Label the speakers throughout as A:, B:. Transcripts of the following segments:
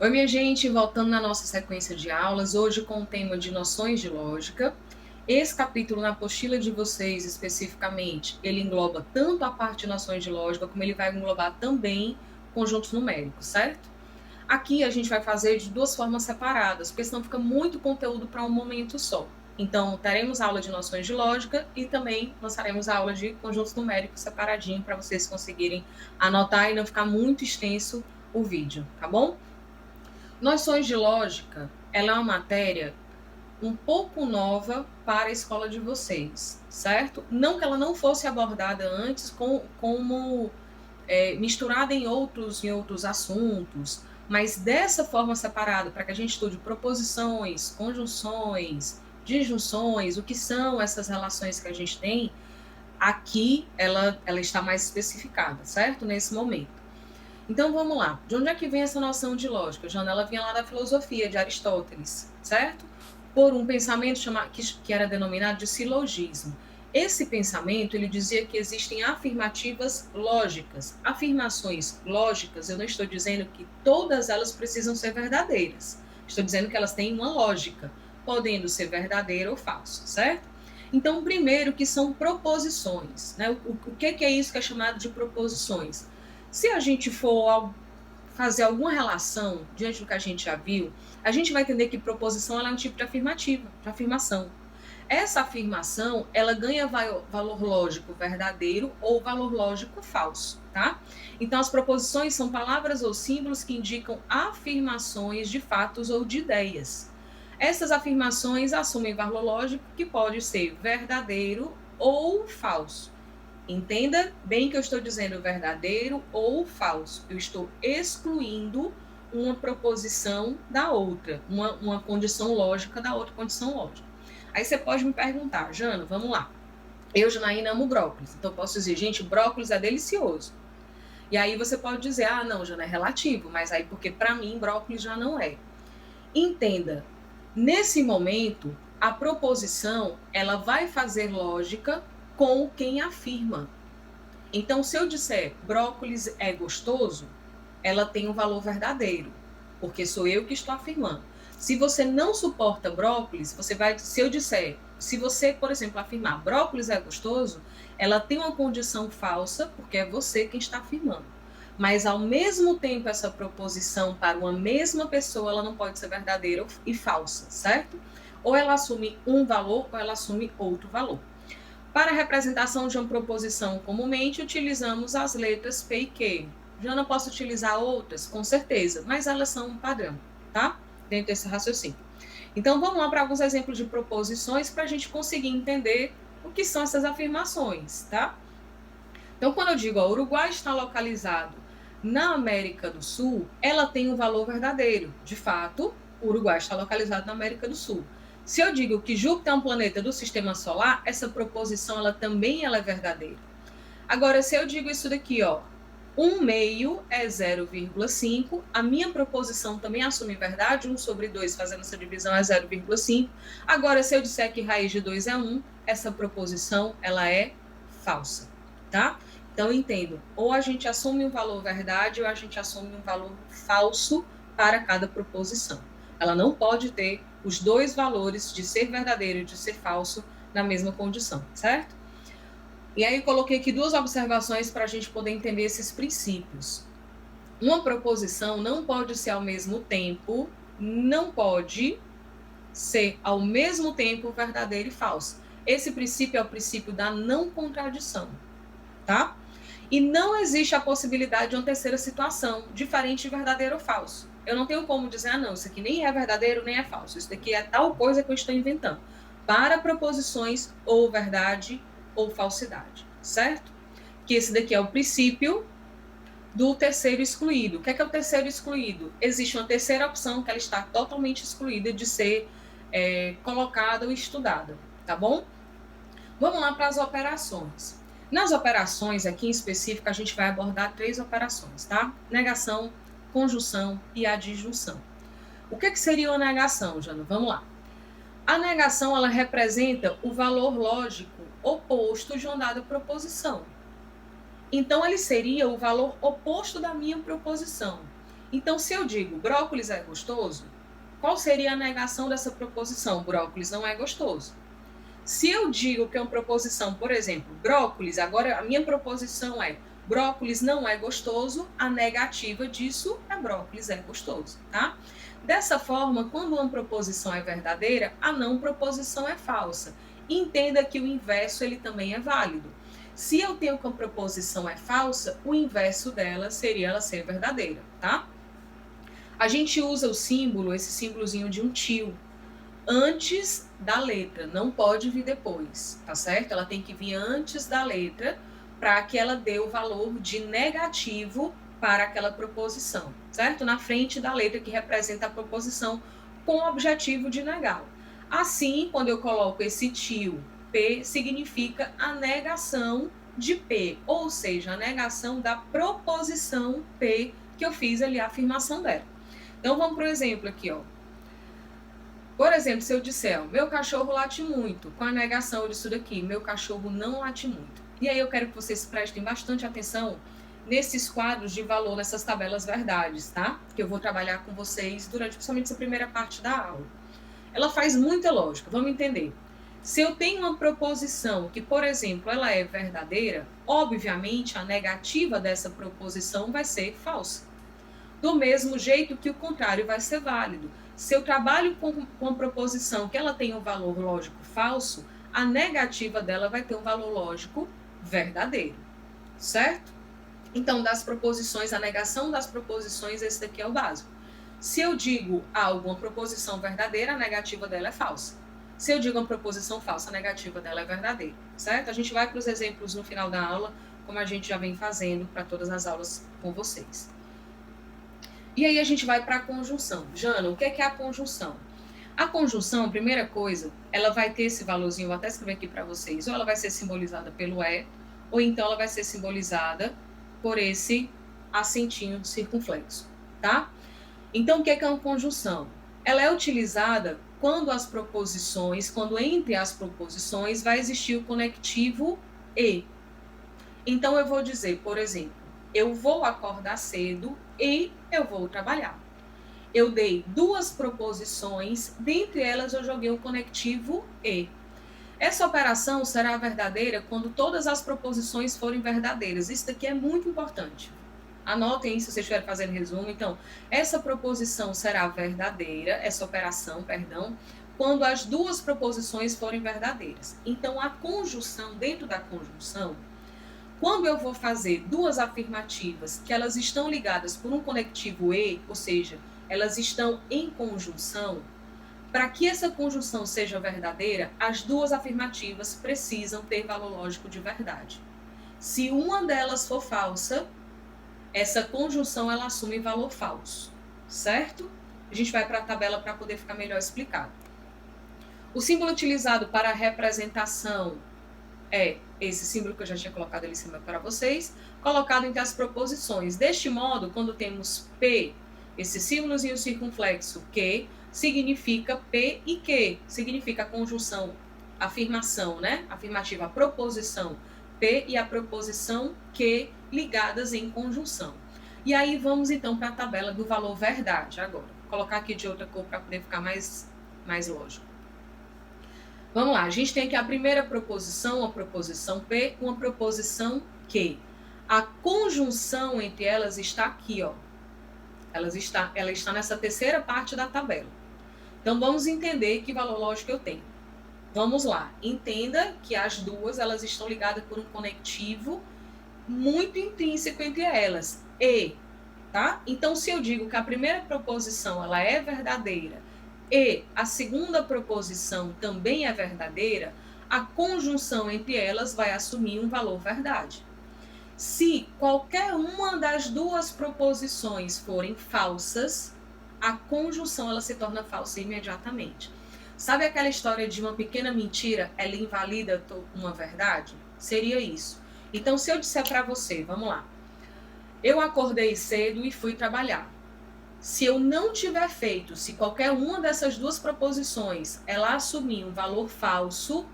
A: Oi, minha gente, voltando na nossa sequência de aulas, hoje com o tema de noções de lógica. Esse capítulo na apostila de vocês, especificamente, ele engloba tanto a parte de noções de lógica, como ele vai englobar também conjuntos numéricos, certo? Aqui a gente vai fazer de duas formas separadas, porque senão fica muito conteúdo para um momento só. Então, teremos aula de noções de lógica e também lançaremos a aula de conjuntos numéricos separadinho para vocês conseguirem anotar e não ficar muito extenso o vídeo, tá bom? Noções de lógica, ela é uma matéria um pouco nova para a escola de vocês, certo? Não que ela não fosse abordada antes como misturada em outros assuntos, mas dessa forma separada, para que a gente estude proposições, conjunções, disjunções, o que são essas relações que a gente tem, aqui ela está mais especificada, certo? Nesse momento. Então vamos lá. De onde é que vem essa noção de lógica? Jana, ela vinha lá da filosofia de Aristóteles, certo? Por um pensamento que era denominado de silogismo. Esse pensamento, ele dizia que existem afirmativas lógicas. Afirmações lógicas, eu não estou dizendo que todas elas precisam ser verdadeiras. Estou dizendo que elas têm uma lógica, podendo ser verdadeira ou falsa, certo? Então, primeiro, que são proposições, né? O que é isso que é chamado de proposições? Se a gente for fazer alguma relação diante do que a gente já viu, a gente vai entender que proposição ela é um tipo de afirmativa, de afirmação. Essa afirmação, ela ganha valor lógico verdadeiro ou valor lógico falso, tá? Então, as proposições são palavras ou símbolos que indicam afirmações de fatos ou de ideias. Essas afirmações assumem valor lógico que pode ser verdadeiro ou falso. Entenda bem que eu estou dizendo verdadeiro ou falso. Eu estou excluindo uma proposição da outra, uma condição lógica da outra condição lógica. Aí você pode me perguntar, Jana, vamos lá. Eu, Janaína, amo brócolis. Então eu posso dizer, gente, brócolis é delicioso. E aí você pode dizer, ah, não, Jana, é relativo. Mas aí, porque para mim, brócolis já não é. Entenda, nesse momento, a proposição, ela vai fazer lógica com quem afirma. Então, se eu disser brócolis é gostoso, ela tem um valor verdadeiro, porque sou eu que estou afirmando. Se você não suporta brócolis, se eu disser, se você, por exemplo, afirmar brócolis é gostoso, ela tem uma condição falsa, porque é você quem está afirmando. Mas, ao mesmo tempo, essa proposição para uma mesma pessoa, ela não pode ser verdadeira e falsa, certo? Ou ela assume um valor, ou ela assume outro valor. Para a representação de uma proposição, comumente utilizamos as letras P e Q. Já não posso utilizar outras? Com certeza, mas elas são um padrão, tá? Dentro desse raciocínio. Então, vamos lá para alguns exemplos de proposições para a gente conseguir entender o que são essas afirmações, tá? Então, quando eu digo o Uruguai está localizado na América do Sul, ela tem um valor verdadeiro. De fato, o Uruguai está localizado na América do Sul. Se eu digo que Júpiter é um planeta do sistema solar, essa proposição ela também é verdadeira. Agora, se eu digo isso daqui, ó, 1 meio é 0,5, a minha proposição também assume verdade, 1 sobre 2 fazendo essa divisão é 0,5. Agora, se eu disser que raiz de 2 é 1, essa proposição ela é falsa, tá? Então, entendo, ou a gente assume um valor verdade ou a gente assume um valor falso para cada proposição. Ela não pode ter os dois valores de ser verdadeiro e de ser falso na mesma condição, certo? E aí eu coloquei aqui duas observações para a gente poder entender esses princípios. Uma proposição não pode ser ao mesmo tempo, não pode ser ao mesmo tempo verdadeira e falsa. Esse princípio é o princípio da não contradição, tá? E não existe a possibilidade de uma terceira situação, diferente de verdadeiro ou falso. Eu não tenho como dizer, ah, não, isso aqui nem é verdadeiro, nem é falso. Isso daqui é tal coisa que eu estou inventando. Para proposições ou verdade ou falsidade, certo? Que esse daqui é o princípio do terceiro excluído. O que é o terceiro excluído? Existe uma terceira opção que ela está totalmente excluída de ser colocada ou estudada, tá bom? Vamos lá para as operações. Nas operações, aqui em específico, a gente vai abordar 3 operações, tá? Negação, conjunção e adjunção. O que seria uma negação, Jana? Vamos lá. A negação, ela representa o valor lógico oposto de uma dada proposição. Então, ele seria o valor oposto da minha proposição. Então, se eu digo brócolis é gostoso, qual seria a negação dessa proposição? Brócolis não é gostoso. Se eu digo que é uma proposição, por exemplo, brócolis, agora a minha proposição é brócolis não é gostoso, a negativa disso é brócolis é gostoso, tá? Dessa forma, quando uma proposição é verdadeira, a não proposição é falsa. Entenda que o inverso ele também é válido. Se eu tenho que a proposição é falsa, o inverso dela seria ela ser verdadeira, tá? A gente usa o símbolo, esse símbolozinho de um tio, antes da letra, não pode vir depois, tá certo? Ela tem que vir antes da letra para que ela dê o valor de negativo para aquela proposição, certo? Na frente da letra que representa a proposição com o objetivo de negá-la. Assim, quando eu coloco esse tio, P significa a negação de P, ou seja, a negação da proposição P que eu fiz ali a afirmação dela. Então, vamos para o exemplo aqui, ó. Por exemplo, se eu disser, ó, meu cachorro late muito, com a negação disso daqui, meu cachorro não late muito. E aí eu quero que vocês prestem bastante atenção nesses quadros de valor, nessas tabelas verdades, tá? Que eu vou trabalhar com vocês durante principalmente essa primeira parte da aula. Ela faz muita lógica, vamos entender. Se eu tenho uma proposição que, por exemplo, ela é verdadeira, obviamente a negativa dessa proposição vai ser falsa. Do mesmo jeito que o contrário vai ser válido. Se eu trabalho com uma proposição que ela tem um valor lógico falso, a negativa dela vai ter um valor lógico verdadeiro, certo? Então, das proposições, a negação das proposições, esse daqui é o básico. Se eu digo algo, uma proposição verdadeira, a negativa dela é falsa. Se eu digo uma proposição falsa, a negativa dela é verdadeira, certo? A gente vai para os exemplos no final da aula, como a gente já vem fazendo para todas as aulas com vocês. E aí a gente vai para a conjunção. Jana, o que é a conjunção? A conjunção, primeira coisa, ela vai ter esse valorzinho, vou até escrever aqui para vocês, ou ela vai ser simbolizada pelo E, ou então ela vai ser simbolizada por esse acentinho circunflexo, tá? Então, o que é uma conjunção? Ela é utilizada quando as proposições, quando entre as proposições vai existir o conectivo E. Então, eu vou dizer, por exemplo, eu vou acordar cedo e eu vou trabalhar. Eu dei duas proposições, dentre elas eu joguei o conectivo E. Essa operação será verdadeira quando todas as proposições forem verdadeiras. Isso daqui é muito importante. Anotem aí se vocês estiverem fazendo resumo. Então, essa proposição será verdadeira, essa operação, perdão, quando as duas proposições forem verdadeiras. Então, a conjunção, dentro da conjunção, quando eu vou fazer duas afirmativas que elas estão ligadas por um conectivo E, ou seja, elas estão em conjunção, para que essa conjunção seja verdadeira, as duas afirmativas precisam ter valor lógico de verdade. Se uma delas for falsa, essa conjunção ela assume valor falso, certo? A gente vai para a tabela para poder ficar melhor explicado. O símbolo utilizado para a representação é esse símbolo que eu já tinha colocado ali em cima para vocês, colocado entre as proposições. Deste modo, quando temos P, esse símbolozinho circunflexo que significa P e que significa a conjunção, afirmação, né? Afirmativa, a proposição P e a proposição que ligadas em conjunção. E aí vamos então para a tabela do valor verdade agora. Vou colocar aqui de outra cor para poder ficar mais lógico. Vamos lá, a gente tem aqui a primeira proposição, a proposição P, uma proposição que. A conjunção entre elas está aqui, ó. Ela está nessa terceira parte da tabela. Então, vamos entender que valor lógico eu tenho. Vamos lá, entenda que as duas, elas estão ligadas por um conectivo muito intrínseco entre elas, E, tá? Então, se eu digo que a primeira proposição, ela é verdadeira, e a segunda proposição também é verdadeira, a conjunção entre elas vai assumir um valor verdade. Se qualquer uma das duas proposições forem falsas, a conjunção ela se torna falsa imediatamente. Sabe aquela história de uma pequena mentira, ela invalida uma verdade? Seria isso. Então, se eu disser para você, vamos lá, eu acordei cedo e fui trabalhar. Se eu não tiver feito, se qualquer uma dessas duas proposições ela assumir um valor falso,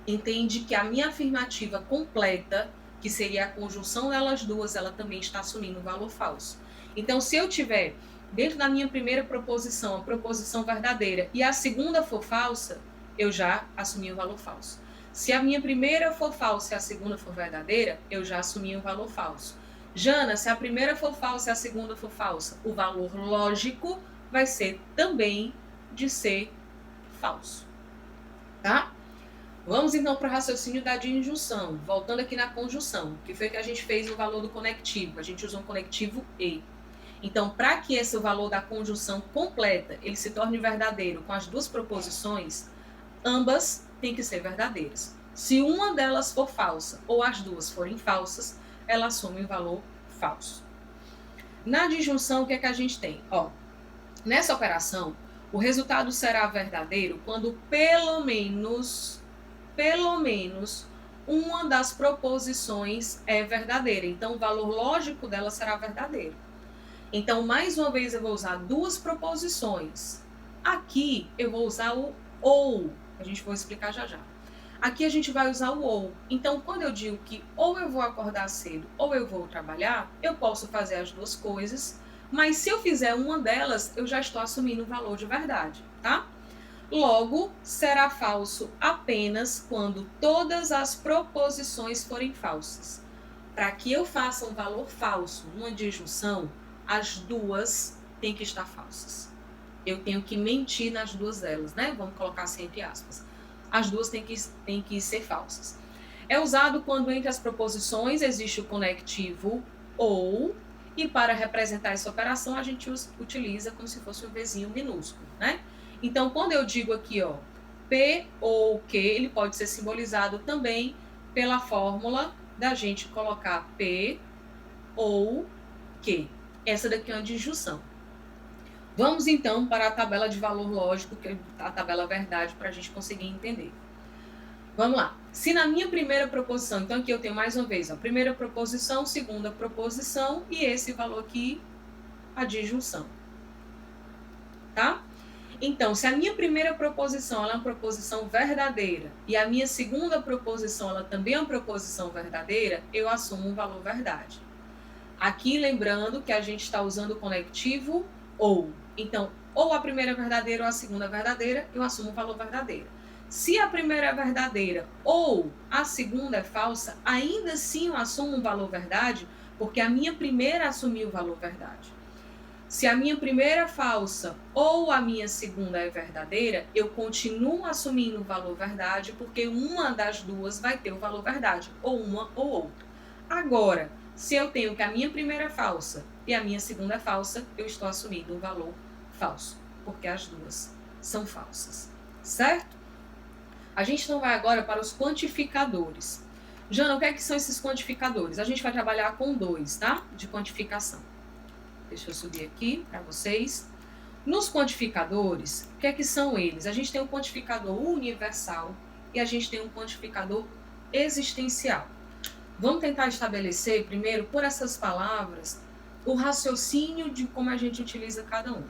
A: entende que a minha afirmativa completa, que seria a conjunção delas duas, ela também está assumindo um valor falso. Então, se eu tiver dentro da minha primeira proposição a proposição verdadeira e a segunda for falsa, eu já assumi o valor falso. Se a minha primeira for falsa e a segunda for verdadeira, eu já assumi o valor falso. Jana, se a primeira for falsa e a segunda for falsa, o valor lógico vai ser também de ser falso. Tá? Vamos então para o raciocínio da disjunção. Voltando aqui na conjunção, que foi que a gente fez o valor do conectivo. A gente usou um conectivo e. Então, para que esse valor da conjunção completa ele se torne verdadeiro com as duas proposições, ambas têm que ser verdadeiras. Se uma delas for falsa ou as duas forem falsas, ela assume o valor falso. Na disjunção, o que é que a gente tem? Nessa operação, o resultado será verdadeiro quando pelo menos uma das proposições é verdadeira. Então, o valor lógico dela será verdadeiro. Então, mais uma vez, eu vou usar duas proposições. Aqui, eu vou usar o ou. A gente vai explicar já já. Aqui, a gente vai usar o ou. Então, quando eu digo que ou eu vou acordar cedo ou eu vou trabalhar, eu posso fazer as duas coisas. Mas se eu fizer uma delas, eu já estou assumindo o valor de verdade, tá? Logo, será falso apenas quando todas as proposições forem falsas. Para que eu faça um valor falso numa disjunção, as duas têm que estar falsas. Eu tenho que mentir nas duas delas, né? Vamos colocar assim entre aspas. As duas têm que ser falsas. É usado quando entre as proposições existe o conectivo ou, e para representar essa operação a gente utiliza como se fosse um Vzinho minúsculo, né? Então, quando eu digo aqui, P ou Q, ele pode ser simbolizado também pela fórmula da gente colocar P ou Q. Essa daqui é uma disjunção. Vamos, então, para a tabela de valor lógico, que é a tabela verdade, para a gente conseguir entender. Vamos lá. Se na minha primeira proposição, então aqui eu tenho mais uma vez, primeira proposição, segunda proposição, e esse valor aqui, a disjunção. Tá? Então, se a minha primeira proposição ela é uma proposição verdadeira e a minha segunda proposição ela também é uma proposição verdadeira, eu assumo um valor verdade. Aqui, lembrando que a gente está usando o conectivo ou. Então, ou a primeira é verdadeira ou a segunda é verdadeira, eu assumo o valor verdadeiro. Se a primeira é verdadeira ou a segunda é falsa, ainda assim eu assumo um valor verdade, porque a minha primeira assumiu o valor verdade. Se a minha primeira é falsa ou a minha segunda é verdadeira, eu continuo assumindo o valor verdade, porque uma das duas vai ter o valor verdade, ou uma ou outra. Agora, se eu tenho que a minha primeira é falsa e a minha segunda é falsa, eu estou assumindo um valor falso, porque as duas são falsas, certo? A gente então vai agora para os quantificadores. Jana, o que é que são esses quantificadores? A gente vai trabalhar com dois, tá? De quantificação. Deixa eu subir aqui para vocês. Nos quantificadores, o que é que são eles? A gente tem um quantificador universal e a gente tem um quantificador existencial. Vamos tentar estabelecer primeiro, por essas palavras, o raciocínio de como a gente utiliza cada um.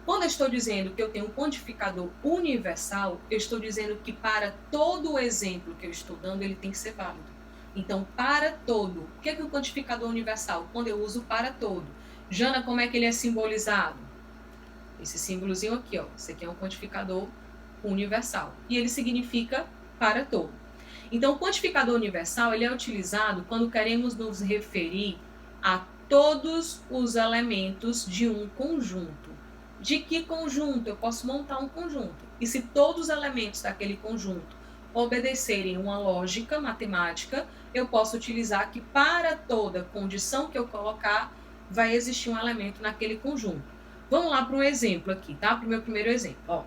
A: Quando eu estou dizendo que eu tenho um quantificador universal, eu estou dizendo que para todo o exemplo que eu estou dando, ele tem que ser válido. Então, para todo. O que é o quantificador universal? Quando eu uso para todo. Jana, como é que ele é simbolizado? Esse símbolozinho aqui, esse aqui é um quantificador universal. E ele significa para todo. Então, o quantificador universal ele é utilizado quando queremos nos referir a todos os elementos de um conjunto. De que conjunto? Eu posso montar um conjunto. E se todos os elementos daquele conjunto obedecerem uma lógica matemática, eu posso utilizar que para toda condição que eu colocar, vai existir um elemento naquele conjunto. Vamos lá para um exemplo aqui, tá? Para o meu primeiro exemplo.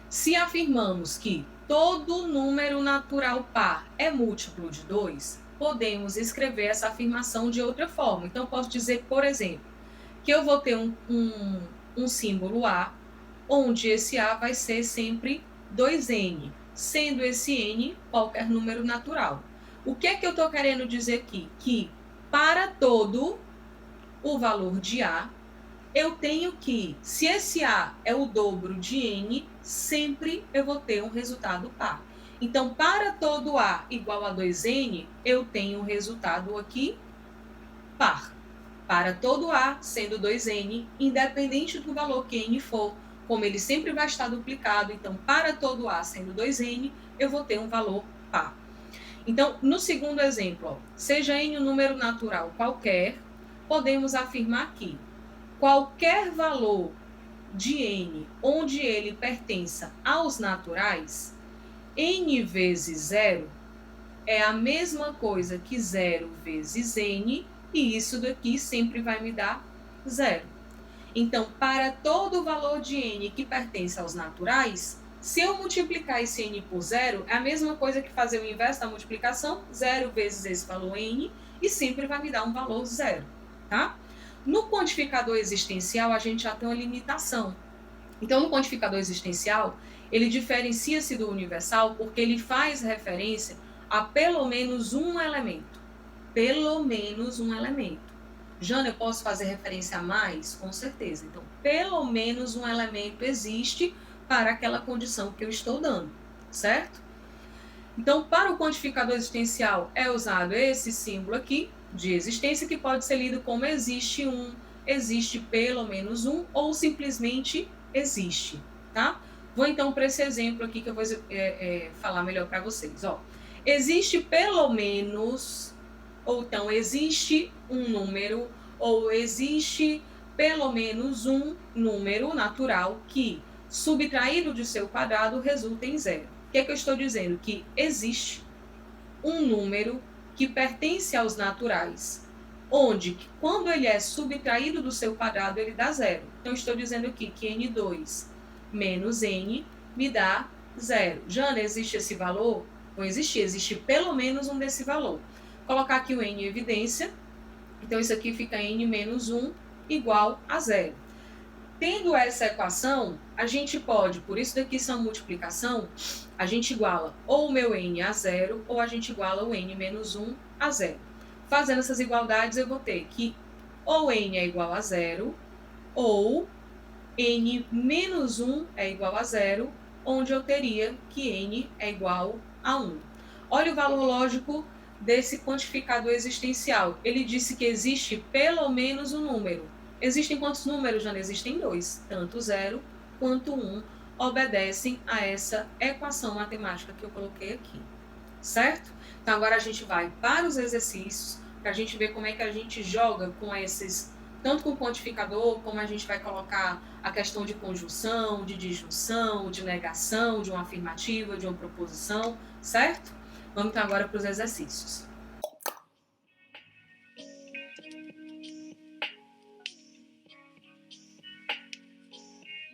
A: Se afirmamos que todo número natural par é múltiplo de 2, podemos escrever essa afirmação de outra forma. Então, eu posso dizer, por exemplo, que eu vou ter um símbolo A, onde esse A vai ser sempre 2N, sendo esse N qualquer número natural. O que é que eu estou querendo dizer aqui? Que para todo o valor de A, eu tenho que, se esse A é o dobro de N, sempre eu vou ter um resultado par. Então, para todo A igual a 2N, eu tenho um resultado aqui par. para todo A, sendo 2n, independente do valor que n for, como ele sempre vai estar duplicado, então, para todo A, sendo 2n, eu vou ter um valor par. Então, no segundo exemplo, ó, seja n um número natural qualquer, podemos afirmar que qualquer valor de n onde ele pertença aos naturais, n vezes zero é a mesma coisa que zero vezes n, e isso daqui sempre vai me dar zero. Então, para todo valor de n que pertence aos naturais, se eu multiplicar esse n por zero, é a mesma coisa que fazer o inverso da multiplicação, zero vezes esse valor n, e sempre vai me dar um valor zero, tá? No quantificador existencial, a gente já tem uma limitação. Então, no quantificador existencial, ele diferencia-se do universal porque ele faz referência a pelo menos um elemento. Pelo menos um elemento. Jana, eu posso fazer referência a mais? Com certeza. Então, pelo menos um elemento existe para aquela condição que eu estou dando, certo? Então, para o quantificador existencial é usado esse símbolo aqui, de existência, que pode ser lido como existe um, existe pelo menos um, ou simplesmente existe, tá? Vou então para esse exemplo aqui que eu vou falar melhor para vocês. Ó, existe pelo menos, ou então existe um número, ou existe pelo menos um número natural que, subtraído de seu quadrado, resulta em zero. O que é que eu estou dizendo? Que existe um número que pertence aos naturais, onde, quando ele é subtraído do seu quadrado, ele dá zero. Então, estou dizendo aqui que n2 menos n me dá zero. Jana, existe esse valor? Não existe, existe pelo menos um desse valor. Vou colocar aqui o n em evidência. Então, isso aqui fica n menos 1 igual a zero. Tendo essa equação, a gente pode, por isso daqui são multiplicação, a gente iguala ou o meu n a zero, ou a gente iguala o n menos 1 a zero. Fazendo essas igualdades, eu vou ter que ou n é igual a zero, ou n menos 1 é igual a zero, onde eu teria que n é igual a 1. Olha o valor lógico desse quantificador existencial. Ele disse que existe pelo menos um número. Existem quantos números, Jana? Existem dois. Tanto 0 quanto 1 obedecem a essa equação matemática que eu coloquei aqui. Certo? Então, agora a gente vai para os exercícios, para a gente ver como é que a gente joga com esses, tanto com o quantificador, como a gente vai colocar a questão de conjunção, de disjunção, de negação, de uma afirmativa, de uma proposição, certo? Vamos então agora para os exercícios.